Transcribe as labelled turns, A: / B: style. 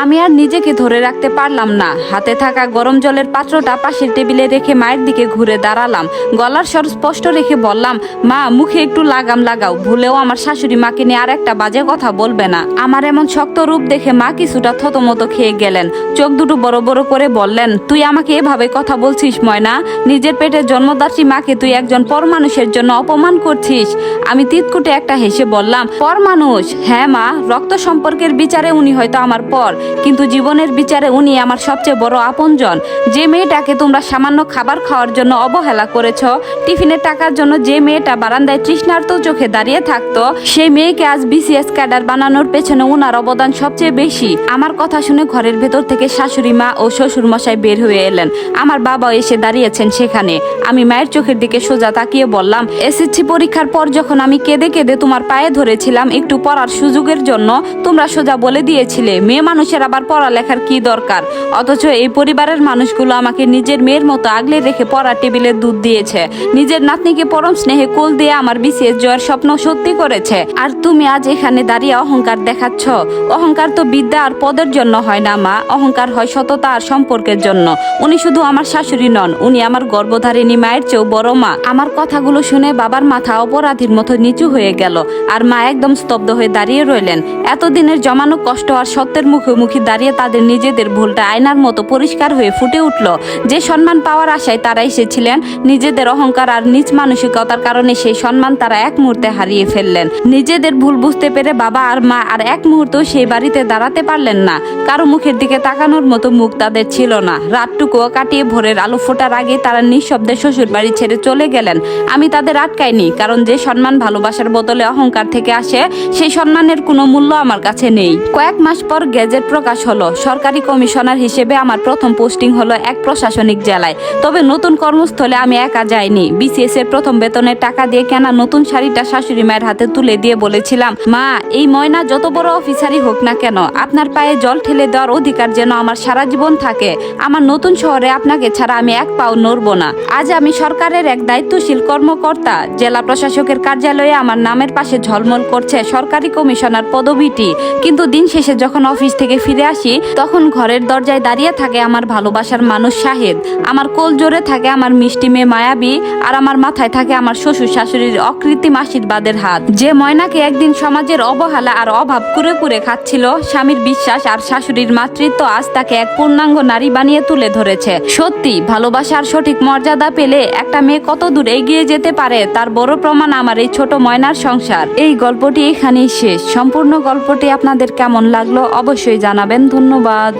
A: আমি আর নিজেকে ধরে রাখতে পারলাম না। হাতে থাকা গরম জলের পাত্রটা পাশের টেবিলে রেখে মায়ের দিকে ঘুরে দাঁড়ালাম। গলার স্বর স্পষ্ট রেখে বললাম, মা, মুখে একটু লাগাম লাগাও, ভুলেও আমার শাশুড়ি মাকে নিয়ে আর একটা বাজে কথা বলবে না। আমার এমন শক্ত রূপ দেখে মা কিছুটা থতমত খেয়ে গেলেন। চোখ দুটো বড় বড় করে বললেন, তুই আমাকে এভাবে কথা বলছিস ময়না? নিজের পেটে জন্মদাত্রী মাকে তুই একজন পর মানুষের জন্য অপমান করছিস। আমি তিতকুটে একটা হেসে বললাম, পর মানুষ? হ্যাঁ মা, রক্ত সম্পর্কের বিচারে উনি হয়তো আমার পর, কিন্তু জীবনের বিচারে উনি আমার সবচেয়ে বড় আপনজন। যে মেয়েটাকে তোমরা সামান্য খাবার খাওয়ার জন্য অবহেলা করেছ, টিফিনের টাকার জন্য যে মেয়েটা বারান্দায় তৃষ্ণার্ত চোখে দাঁড়িয়ে থাকতো, সেই মেয়েকে আজ বিসিএস ক্যাডার বানানোর পেছনে উনার অবদান সবচেয়ে বেশি। আমার কথা শুনে ঘরের ভেতর থেকে শাশুড়ি মা ও শ্বশুর মশাই বের হয়ে এলেন। আমার বাবা এসে দাঁড়িয়েছেন সেখানে। আমি মায়ের চোখের দিকে সোজা তাকিয়ে বললাম, এসএসসি পরীক্ষার পর যখন আমি কেঁদে কেঁদে তোমার পায়ে ধরেছিলাম একটু পড়ার সুযোগের জন্য, তোমরা সোজা বলে দিয়েছিলে মেয়ে মানুষের আবার পড়ালেখার কি দরকার। অথচ এই পরিবারের মানুষগুলো আমাকে নিজের মেয়ের মতো আগলে রেখে পড়ার টেবিলে দুধ দিয়েছে, নিজের নাতনিকে পরম স্নেহে কোল দিয়ে আমার বিসিএস জয়ের স্বপ্ন সত্যি করেছে। আর তুমি আজ এখানে দাঁড়িয়ে অহংকার দেখাচ্ছ। অহংকার তো বিদ্যা আর পদের জন্য হয় না মা, অহংকার হয় সততা আর সম্পর্কের জন্য। উনি শুধু আমার শাশুড়ি নন, উনি আমার গর্ভধারিণী মায়ের চেয়েও বড় মা। আমার কথাগুলো শুনে বাবার মাথা অপরাধীর মতো নিচু হয়ে গেল, আর মা একদম স্তব্ধ হয়ে দাঁড়িয়ে রইলেন। এতদিনের জমানো কষ্ট আর সত্যের মুখোমুখি দাঁড়িয়ে তাদের নিজেদের ভুলটা আয়নার মতো পরিষ্কার হয়ে ফুটে উঠল। যে সম্মান পাওয়ার আশায় তারা এসেছিলেন, নিজেদের অহংকার আর নিজ মানসিকতার কারণে সেই সম্মান তারা এক মুহূর্তে হারিয়ে ফেললেন। নিজেদের ভুল বুঝতে পেরে বাবা আর মা আর এক মুহূর্তেও সেই বাড়িতে দাঁড়াতে পারলেন না। কারো মুখের দিকে তাকানোর মতো মুখ তাদের ছিল না। রাতটুকুও কাটিয়ে ভোরের আলো ফোটার আগে তারা নিঃশব্দে শ্বশুর বাড়ি ছেড়ে চলে গেলেন। আমি তাদের আটকাইনি, কারণ যে সম্মান ভালোবাসার বদলে অহংকার থেকে আসে, সেই সম্মানের কোনো মূল্য আমার কাছে নেই। কয়েক মাস পর গেজেট প্রকাশ হলো। সরকারি কমিশনার হিসেবে আমার প্রথম পোস্টিং হলো এক প্রশাসনিক জেলায়। তবে নতুন কর্মস্থলে আমি একা যাইনি। বিসিএস এর প্রথম বেতনের টাকা দিয়ে কেনা নতুন শাড়িটা শাশুড়ি মায়ের হাতে তুলে দিয়ে বলেছিলাম, মা, এই ময়না যত বড় অফিসারই হোক না কেন, আপনার পায়ে জল ঠেলে দেওয়ার অধিকার যেন আমার সারা জীবন থাকে। আমার নতুন শহরে আপনাকে ছাড়া আমি এক পাও নড়ব না। আজ আমি সরকারের এক দায়িত্বশীল কর্মকর্তা। জেলা প্রশাসকের কার্যালয়ে আমার নামের পাশে ঝলমল করছে সরকারি কমিশনার পদবিটি। কিন্তু দিন শেষে যখন অফিস থেকে ফিরে আসি, তখন ঘরের দরজায় দাঁড়িয়ে থাকে আমার ভালোবাসার মানুষ শাহেদ, আমার কোল জোরে থাকে আমার মিষ্টি মেয়ে মায়াবী, আর আমার মাথায় থাকে আমার শ্বশুর শাশুড়ির অকৃত্রিম আশীর্বাদের হাত। যে ময়নাকে একদিন সমাজের অবহেলা আর অভাব কুরে কুরে খাচ্ছিল, স্বামীর বিশ্বাস আর শাশুড়ির মাতৃত্ব আজ তাকে এক পূর্ণাঙ্গ নারী বানিয়ে তুলে ধরেছে। সত্যি, ভালোবাসার সঠিক মর্যাদা পেলে একটা মেয়ে কত দূর এগিয়ে যেতে পারে, তার বড় প্রমাণ আমার এই ছোট ময়নার সংসার। এই গল্পটি এখানেই শেষ। সম্পূর্ণ গল্পটি আপনাদের কেমন লাগলো অবশ্যই জানাবেন। ধন্যবাদ।